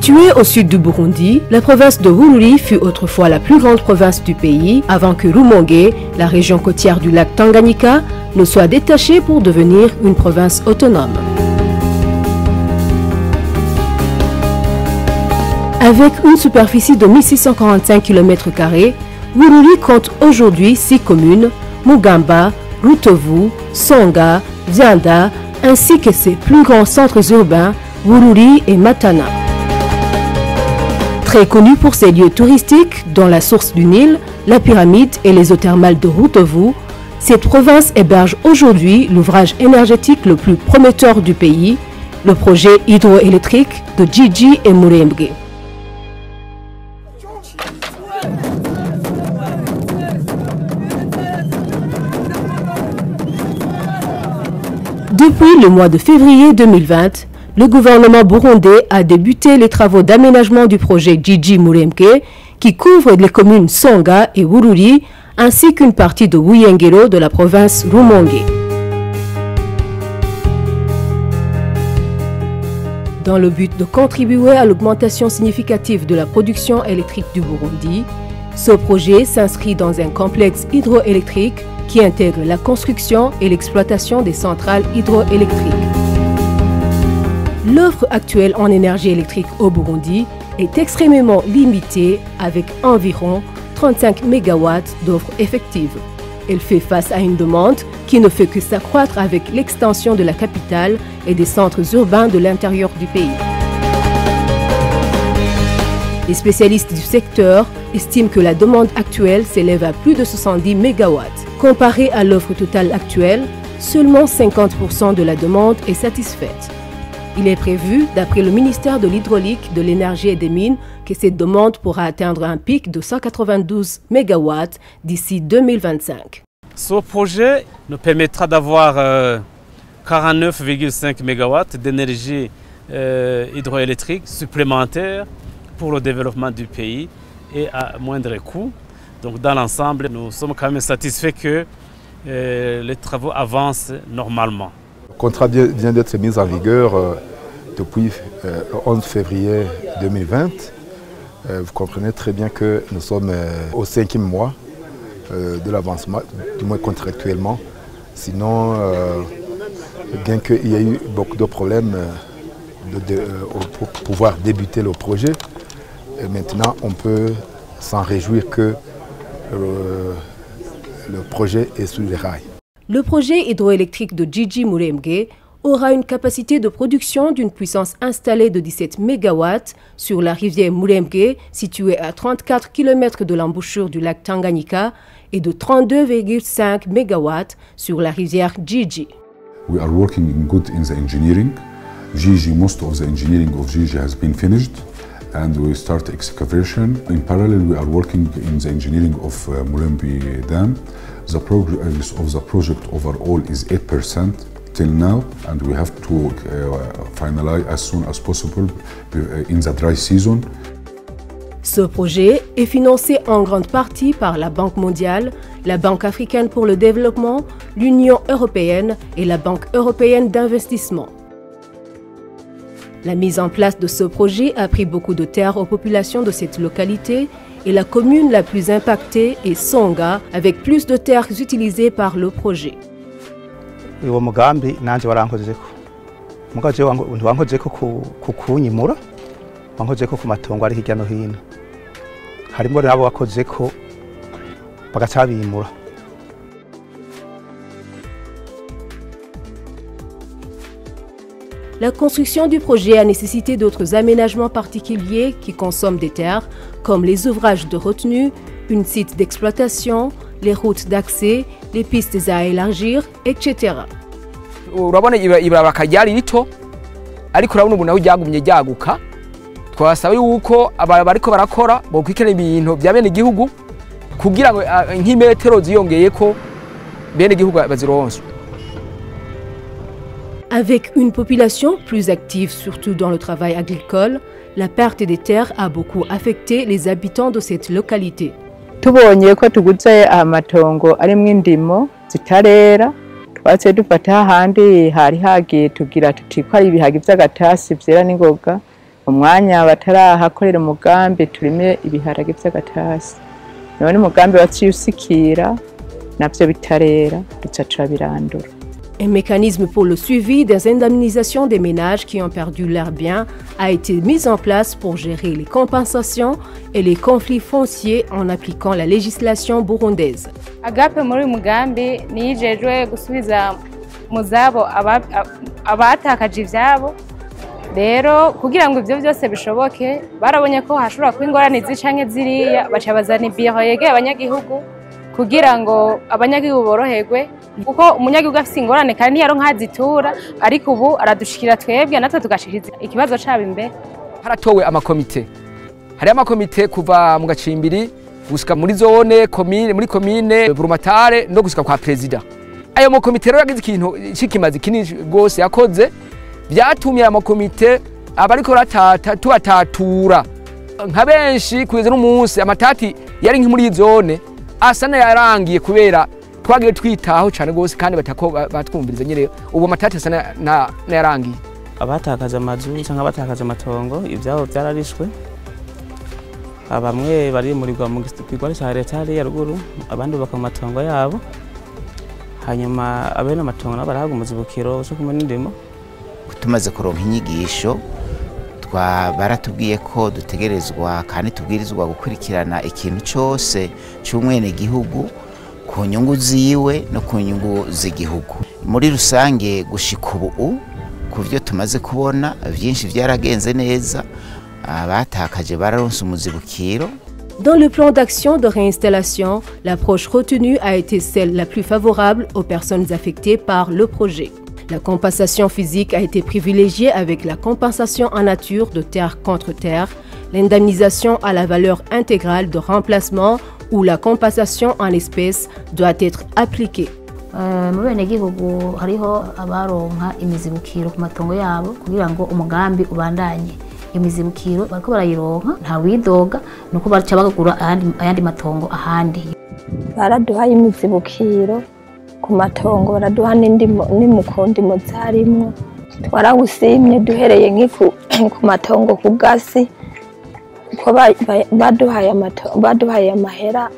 Située au sud du Burundi, la province de Bururi fut autrefois la plus grande province du pays avant que Rumonge, la région côtière du lac Tanganyika, ne soit détachée pour devenir une province autonome. Avec une superficie de 1645 km², Bururi compte aujourd'hui 6 communes, Mugamba, Rutovu, Songa, Vyanda, ainsi que ses plus grands centres urbains, Bururi et Matana. Très connue pour ses lieux touristiques, dont la source du Nil, la pyramide et les eaux thermales de Rutovu, cette province héberge aujourd'hui l'ouvrage énergétique le plus prometteur du pays, le projet hydroélectrique de Gigi et Murembwe. Depuis le mois de février 2020, le gouvernement burundais a débuté les travaux d'aménagement du projet Gigi Murembwe qui couvre les communes Songa et Bururi ainsi qu'une partie de Buyengero de la province Rumonge. Dans le but de contribuer à l'augmentation significative de la production électrique du Burundi, ce projet s'inscrit dans un complexe hydroélectrique qui intègre la construction et l'exploitation des centrales hydroélectriques. L'offre actuelle en énergie électrique au Burundi est extrêmement limitée avec environ 35 MW d'offres effectives. Elle fait face à une demande qui ne fait que s'accroître avec l'extension de la capitale et des centres urbains de l'intérieur du pays. Les spécialistes du secteur estiment que la demande actuelle s'élève à plus de 70 MW. Comparé à l'offre totale actuelle, seulement 50% de la demande est satisfaite. Il est prévu, d'après le ministère de l'Hydraulique, de l'Énergie et des Mines, que cette demande pourra atteindre un pic de 192 MW d'ici 2025. Ce projet nous permettra d'avoir 49,5 MW d'énergie hydroélectrique supplémentaire pour le développement du pays et à moindre coût. Donc dans l'ensemble, nous sommes quand même satisfaits que les travaux avancent normalement. Le contrat vient d'être mis en vigueur depuis le 11 février 2020. Vous comprenez très bien que nous sommes au 5e mois de l'avancement, du moins contractuellement. Sinon, bien qu'il y ait eu beaucoup de problèmes pour pouvoir débuter le projet, maintenant on peut s'en réjouir que le projet est sur les rails. Le projet hydroélectrique de Gigi Murembwe aura une capacité de production d'une puissance installée de 17 MW sur la rivière Murembwe, située à 34 km de l'embouchure du lac Tanganyika, et de 32,5 MW sur la rivière Gigi. We are working good in the engineering. Gigi, most of the engineering of Gigi has been finished, and we start excavation. In parallel, we are working in the engineering of Murembwe Dam. The progress of the project overall is 8% till now, and we have to finalize as soon as possible in the dry season. Ce projet est financé en grande partie par la Banque mondiale, la Banque africaine pour le développement, l'Union européenne et la Banque européenne d'investissement. La mise en place de ce projet a pris beaucoup de terres aux populations de cette localité et la commune la plus impactée est Songa, avec plus de terres utilisées par le projet. Uwo mugambi nanje warankozeko. Mugaje wankozeko kukunyimura. Wankozeko ku matongo ari hirya no hino. Harimo nabo wakozeko bagacabimura. La construction du projet a nécessité d'autres aménagements particuliers qui consomment des terres, comme les ouvrages de retenue, une site d'exploitation, les routes d'accès, les pistes à élargir, etc. Urabona ibarabara ryari rito ariko urabona ubu naho ryagumye ryaguka. Twasaba yuko bariko barakora bokwikena ibintu bya bene igihugu kugira ngo nk'imetero ziyongeyeko bene igihugu bazironswe. Avec une population plus active, surtout dans le travail agricole, la perte des terres a beaucoup affecté les habitants de cette localité. Tubonye ko tuguze amatongo arimwo indimo zitarera, twatse dufata handi hari hagiye tugira tuti ko ari ibihagi by'agatasi byera n'ingoga, mwanya batarahakorera umugambi turime ibiharage by'agatasi none umugambi waciye usikira navyo bitarera duca turabirandura. Un mécanisme pour le suivi des indemnisations des ménages qui ont perdu leurs biens a été mis en place pour gérer les compensations et les conflits fonciers en appliquant la législation burundaise. Agape muri mugambi niyijejwe gusubiza muzabo abatakaje ivyabo. Rero kugira ngo ivyo byose bishoboke barabonye ko hashobora kuba ingorane zicanke ziriya baca bazana ibiro yegeye abanyagihugu kugira ngo abanyagihugu boroherwe kuko umunyagihugu afite ingorane kandi yaronka zitura ariko ubu aradushikira twebwe natwe tugashikiriza ikibazo cabo imbere. Haratowe amakomite, hari amakomite kuva mu gacimbiri gushika muri zone commune muri commune Burumatare no gushika kwa president. Ayo makomite rero yagize ikintu cikimazi kinini gose yakoze byatumye amakomite abariko tuatatura nka benshi kugeza n'umunsi amatati yari nki muri zone asana yarangiye kubera twagiye twitaho cyane gose kandi batwumviriza nyere ubu amatati asana na yarangiye. Abatakaje amazu cyangwa abatakaje amatongo ibyabo byararishwe, abamwe bari muri mu kigwari cya leta ya ruguru abandi baka amatongo yabo, hanyuma abene amatongo nabo barahabwa umuzibukiro cyo kumwe n'indimo. Tumaze kuronka inyigisho baratubwiye ko dutegerezwa kandi tubwirizwa gukurikirana ikintu cyose cy'umwene gihugu ku nyungu ziwe no ku nyungu z'igihugu. Muri rusange gushika ubu ku byo tumaze kubona byinshi byaragenze neza, abatakaje bararonse umuzibukiro. Dans le plan d'action de réinstallation, l'approche retenue a été celle la plus favorable aux personnes affectées par le projet. La compensation physique a été privilégiée avec la compensation en nature de terre contre terre, l'indemnisation à la valeur intégrale de remplacement ou la compensation en espèces doit être appliquée. Mu benegihugu hariho abaronka imizibukiro ku matongo yabo kugira ngo umugambi ubandanye. Imizibukiro bariko barayironka nta widoga nuko baca bagura ayandi matongo ahandi. Baraduhaye imizibukiro ku matongo, baraduha n'imukundimo zarimwo, twarawusimye duhereye nk'iku matongo ku gasi ko baduhaye amahera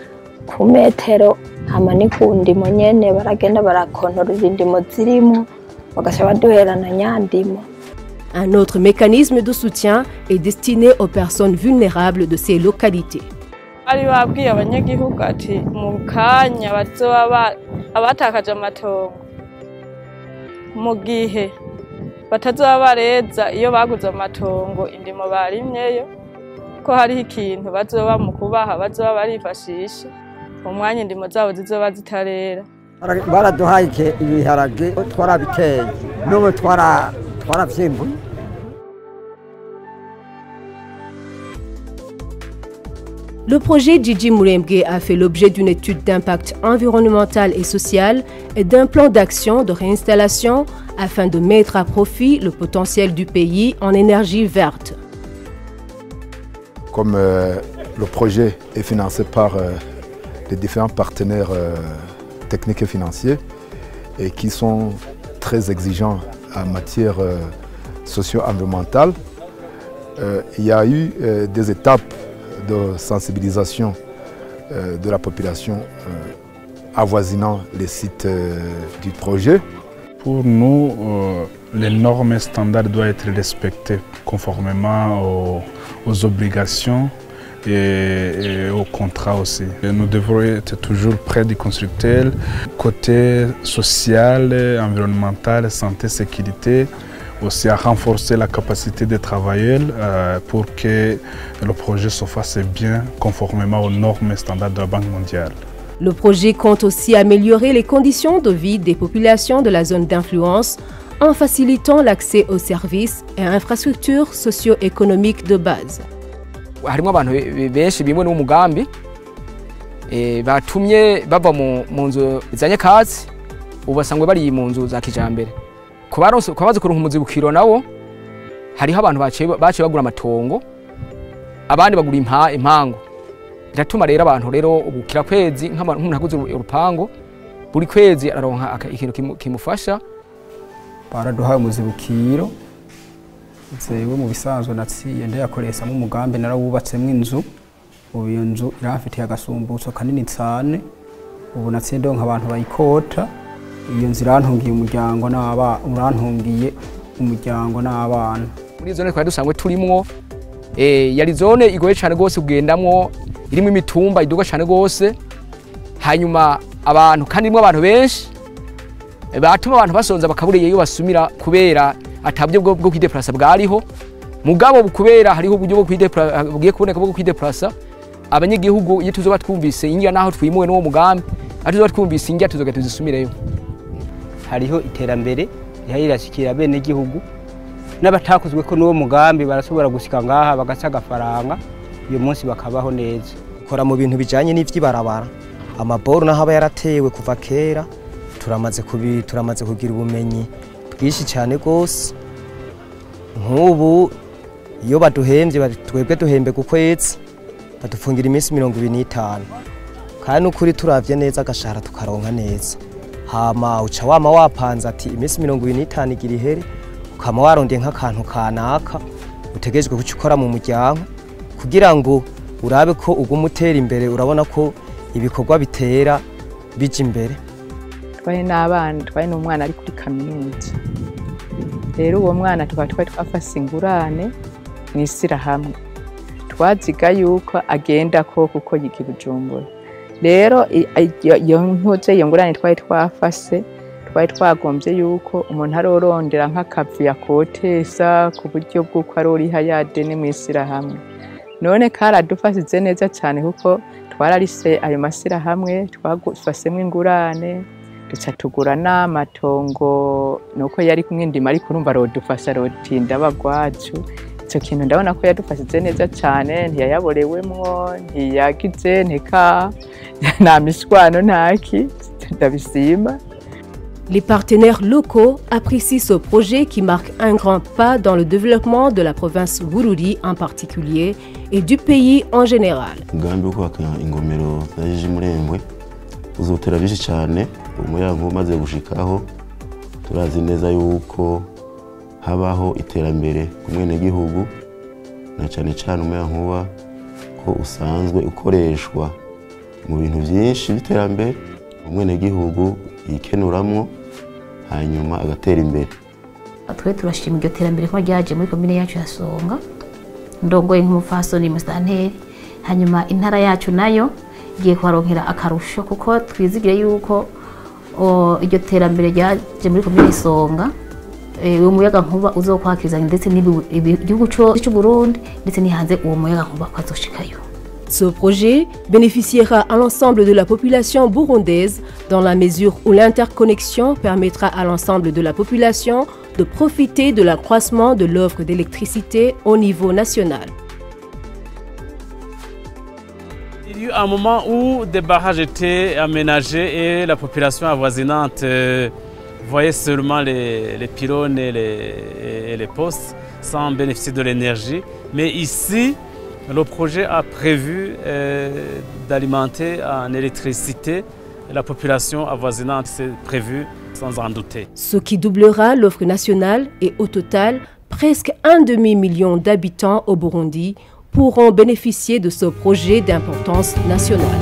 ku metero hama n'ikundimo nyene baragenda barakontorera indimo zirimwo bagasha baduherana nyandimo. Un autre mécanisme de soutien est destiné aux personnes vulnérables de ces localités. Ari babwiye abanyagihugu ati mu kanya bazoba abatakaje amatongo mu gihe batazoba bareza iyo baguze amatongo indimo barimyeyo ko hari ikintu bazoba mu kubaha bazoba barifashisha umwanya indimo zabo zizoba zitarera. Baraduhaye ibiharage twarabiteye n'ubu twaravyimbuye. Le projet Gigi Mulembwe a fait l'objet d'une étude d'impact environnemental et social et d'un plan d'action de réinstallation afin de mettre à profit le potentiel du pays en énergie verte. Comme le projet est financé par les différents partenaires techniques et financiers et qui sont très exigeants en matière socio-environnementale, il y a eu des étapes de sensibilisation de la population avoisinant les sites du projet. Pour nous, les normes et standards doivent être respectés conformément aux obligations et aux contrats aussi. Et nous devons être toujours près du constructeur, côté social, environnemental, santé, sécurité, aussi à renforcer la capacité des travailleurs pour que le projet se fasse bien conformément aux normes et standards de la Banque mondiale. Le projet compte aussi améliorer les conditions de vie des populations de la zone d'influence en facilitant l'accès aux services et infrastructures socio-économiques de base. Harimo abantu benshi bimwe n'umugambi batumye bava mu nzu zanye kazi ubasangwe bari mu nzu za kijambere. Kubaze kuronka umuzibukiro nawo hariho abantu baciye bagura amatongo abandi bagura impango. Biratuma rero abantu rero ubukira kwezi nk'umuntu aguze urupango buri kwezi araronka ikintu kimufasha. Baraduhaye umuzibukiro zewe mu bisanzwe natsiye ndayakoresha mu mugambi narawubatsemo inzu ubu iyo nzu iramfitiye agasumbutso kanini cyane ubu natsiye ndonka abantu bayikota iyo nzu irantungiye umuryango n'abana muri zone twari dusanzwe turimwo yari zone igoye cyane rwose kugendamwo irimo imitumba iduga cyane rwose hanyuma abantu kandi irimo abantu benshi batuma abantu basonza bakaburiye iyo basumira kubera atabyo bwo kwideplasa bwariho mugabo kubera hariho uburyo bwo kwideplasa bugiye kuboneka bwo kwideplasa abanyagihugu iyo tuzoba twumvise ingira naho twimuwe n'uwo mugambi atuzoba twumvise ingira tuzoga tuzisumireyo hariho iterambere rihayirashikira bene gihugu n'abatakozwe ko n'uwo mugambi barashobora gushika ngaha bagaca agafaranga uyu munsi bakabaho neza kora mu bintu bijanye n'ivy'ibarabara amaboro naho aba yaratewe kuva kera turamaze kugira ubumenyi bwinshi cyane rwose nk'ubu iyo baduhembye twebwe duhembe ku kwezi badufungira iminsi 25 kandi ukuri turavye neza agashahara tukaronka neza hama uca wama wapanze ati iminsi 25 igira ihere ukama warondeye nk'akantu kanaka utegejwe kucikora mu muryango kugira ngo urabe ko ugumutera imbere urabona ko ibikorwa bitera bije imbere twari n'umwana ari kuri kaminuza rero uwo mwana twari twafase ingurane n'isirahamwe twaziga yuko agenda ko kuko yiga i Bujumbura rero iyo ngurane twari twafase twari twagombye yuko umuntu arorondera nk'akavi yakotesa ku buryo bw'uko aroriha yadene mu isirahamwe none karadufashije neza cyane kuko twararise ayo masirahamwe twafasemo ingurane duca tugura n'amatongo nuko yari kumwe ndima ariko urumva rodufasha rotinda bagwacu icyo kintu ndabona ko yadufashije neza cyane ntiyayaborewemwo ntiyagize nta mishwano ntaki ndabisima. Les partenaires locaux apprécient ce projet qui marque un grand pas dans le développement de la province Bururi en particulier et du pays en général. Umugambi wo kubaka ingomero zaje Murembwe uzotera bishi cyane umuyango umaze gushikaho turazi neza yuko habaho iterambere ku mwene gihugu na cyane cyane umuyango ko usanzwe ukoreshwa mu bintu byinshi biterambere umwene gihugu yikenuramwo hanyuma agatera imbere. Twe turashima iryo terambere ko ryaje muri komine yacu ya Songa ndongoye nk'umufasoni musanteri hanyuma intara yacu nayo igiye kuharonkera akarusho kuko twizigire yuko iryo terambere ryaje muri komine Songa uwo muyaga nkuba uzokwakirizanya ndetse n'igihugu cy'u Burundi ndetse ni hanze uwo muyaga nkuba kwazoshikayo. Ce projet bénéficiera à l'ensemble de la population burundaise dans la mesure où l'interconnexion permettra à l'ensemble de la population de profiter de l'accroissement de l'offre d'électricité au niveau national. Il y a eu un moment où des barrages étaient aménagés et la population avoisinante voyait seulement les pylônes et les postes sans bénéficier de l'énergie. Mais ici, le projet a prévu d'alimenter en électricité la population avoisinante, c'est prévu sans en douter. Ce qui doublera l'offre nationale et au total, presque 1 demi-million d'habitants au Burundi pourront bénéficier de ce projet d'importance nationale.